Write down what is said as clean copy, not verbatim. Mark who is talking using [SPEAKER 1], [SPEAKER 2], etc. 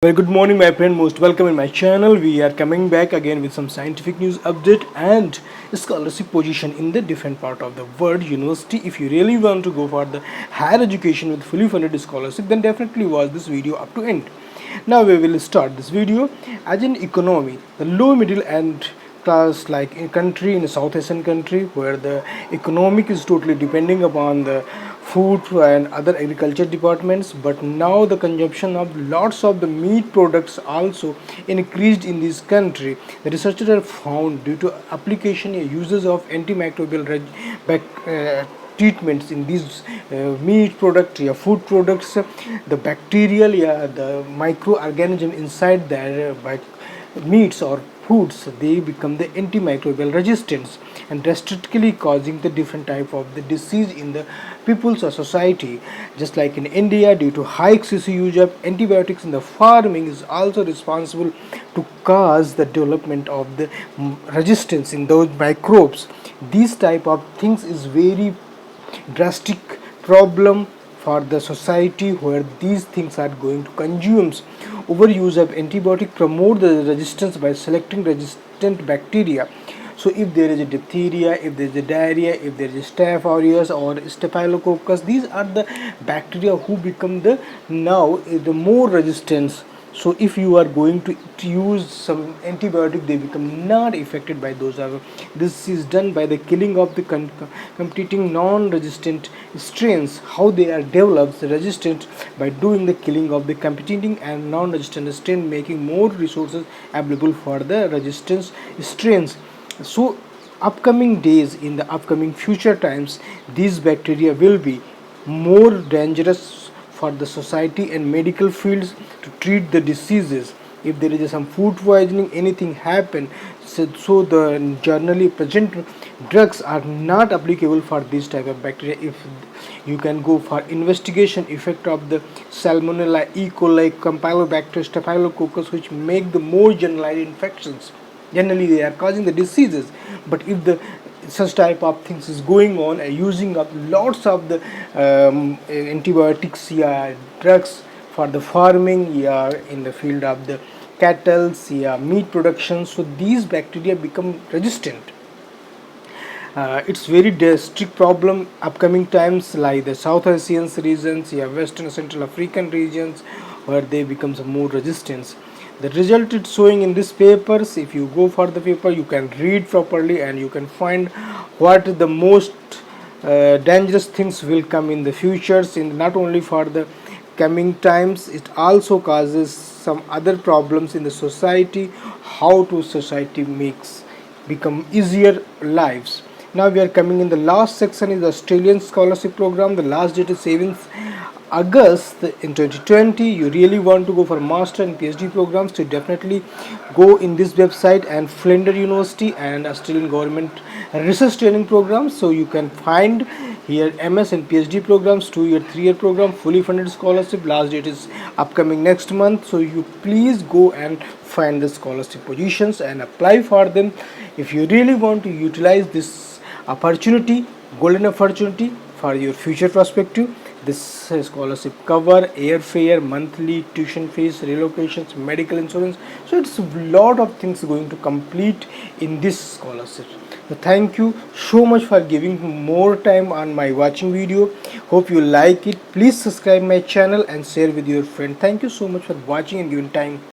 [SPEAKER 1] Well, good morning, my friend. Most welcome in my channel. We are coming back again with some scientific news update and scholarship position in the different part of the world university. If you really want to go for the higher education with fully funded scholarship, then definitely watch this video up to end. Now we will start this video. As an economy, the low middle and class, like in country, in a South Asian country where the economic is totally depending upon the food and other agriculture departments, but now the consumption of lots of the meat products also increased in this country. The researchers have found due to application and uses of antimicrobial treatments in these meat product, food products, the bacterial, the microorganism inside their meats or foods, they become the antimicrobial resistance and drastically causing the different type of the disease in the people's or society. Just like in India, due to high excessive use of antibiotics in the farming is also responsible to cause the development of the resistance in those microbes. These type of things is very drastic problem for the society where these things are going to consume. Overuse of antibiotic promote the resistance by selecting resistant bacteria. So if there is a diphtheria, if there is a diarrhea, if there is a staph aureus or staphylococcus, these are the bacteria who become the now the more resistance. So if you are going to use some antibiotic, they become not affected by those. This is done by the killing of the competing non-resistant strains. How they are developed resistant by doing the killing of the competing and non-resistant strain, making more resources available for the resistance strains. So upcoming days, in the upcoming future times, these bacteria will be more dangerous for the society and medical fields to treat the diseases. If there is some food poisoning, anything happen, so the generally present drugs are not applicable for this type of bacteria. If you can go for investigation effect of the salmonella, E. coli, campylobacter, staphylococcus, which make the more generalized infections. Generally they are causing the diseases. But if the such type of things is going on and using up lots of the antibiotics, drugs for the farming, in the field of the cattle, meat production, so these bacteria become resistant. It's very strict problem upcoming times, like the South Asian regions, Western Central African regions, where they become some more resistance. The result it's showing in these papers. If you go for the paper, you can read properly and you can find what the most dangerous things will come in the futures, in not only for the coming times, it also causes some other problems in the society. How to society makes become easier lives. Now we are coming in the last section is the Australian scholarship program. The last date is 7th August in 2020. You really want to go for master and PhD programs, so definitely go in this website and Flinders University and Australian government research training programs. So you can find here MS and PhD programs, 2-year, 3-year program, fully funded scholarship. Last date is upcoming next month. So you please go and find the scholarship positions and apply for them. If you really want to utilize this opportunity, golden opportunity for your future perspective, this scholarship cover airfare, monthly tuition fees, relocations, medical insurance. So it's a lot of things going to complete in this scholarship. So thank you so much for giving more time on my watching video. Hope you like it. Please subscribe my channel and share with your friend. Thank you so much for watching and giving time.